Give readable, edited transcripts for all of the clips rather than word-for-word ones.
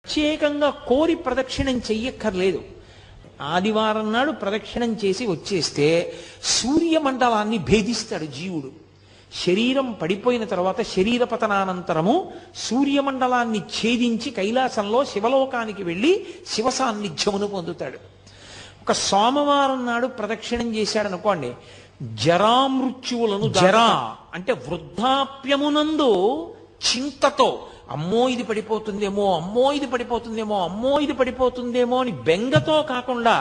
ప్రత్యేకంగా కోరి ప్రదక్షిణం చెయ్యక్కర్లేదు. ఆదివారం నాడు ప్రదక్షిణం చేసి వచ్చేస్తే సూర్యమండలాన్ని భేదిస్తాడు జీవుడు. శరీరం పడిపోయిన తర్వాత శరీర పతనానంతరము సూర్యమండలాన్ని ఛేదించి కైలాసంలో శివలోకానికి వెళ్ళి శివ సాన్నిధ్యమును పొందుతాడు. ఒక సోమవారం నాడు ప్రదక్షిణం చేశాడు అనుకోండి, జరామృత్యువులను, జరా అంటే వృద్ధాప్యమునందు చింతతో అమ్మో ఇది పడిపోతుందేమో, అమ్మో ఇది పడిపోతుందేమో, అమ్మో ఇది పడిపోతుందేమో అని బెంగతో కాకుండా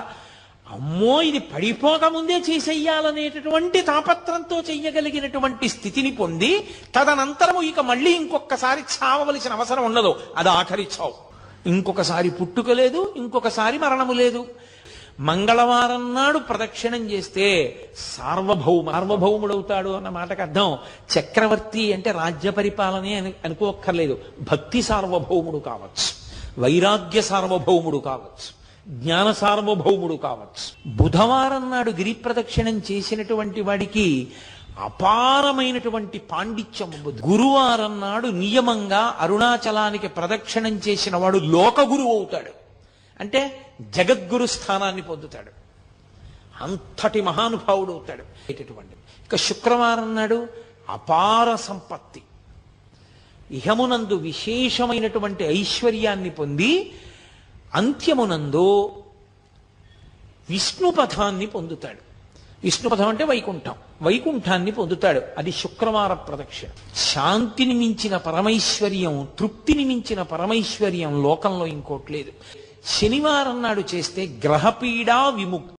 అమ్మో ఇది పడిపోకముందే చేసేయాలనేటటువంటి తాపత్రంతో చెయ్యగలిగినటువంటి స్థితిని పొంది తదనంతరము ఇక మళ్ళీ ఇంకొకసారి చావవలసిన అవసరం ఉండదు. అది ఆఖరి చావు. ఇంకొకసారి పుట్టుక లేదు, ఇంకొకసారి మరణము లేదు. మంగళవారం నాడు ప్రదక్షిణం చేస్తే సార్వభౌముడవుతాడు అన్న మాటకు అర్థం చక్రవర్తి అంటే రాజ్య పరిపాలనే అనుకోక్కర్లేదు. భక్తి సార్వభౌముడు కావచ్చు, వైరాగ్య సార్వభౌముడు కావచ్చు, జ్ఞాన సార్వభౌముడు కావచ్చు. బుధవారం నాడు గిరి ప్రదక్షిణం చేసినటువంటి వాడికి అపారమైనటువంటి పాండిత్యం. గురువారం నాడు నియమంగా అరుణాచలానికి ప్రదక్షిణం చేసిన వాడు లోక గురువు అవుతాడు, అంటే జగద్గురు స్థానాన్ని పొందుతాడు, అంతటి మహానుభావుడు అవుతాడు. ఇక శుక్రవారం నాడు అపార సంపత్తి, ఇహమునందు విశేషమైనటువంటి ఐశ్వర్యాన్ని పొంది అంత్యమునందు విష్ణుపథాన్ని పొందుతాడు. విష్ణుపథం అంటే వైకుంఠం, వైకుంఠాన్ని పొందుతాడు. అది శుక్రవార ప్రదక్షిణ. శాంతిని మించిన పరమైశ్వర్యం, తృప్తిని మించిన పరమైశ్వర్యం లోకంలో ఇంకోటి లేదు. శనివారం నాడు చేస్తే గ్రహపీడా విముక్తి.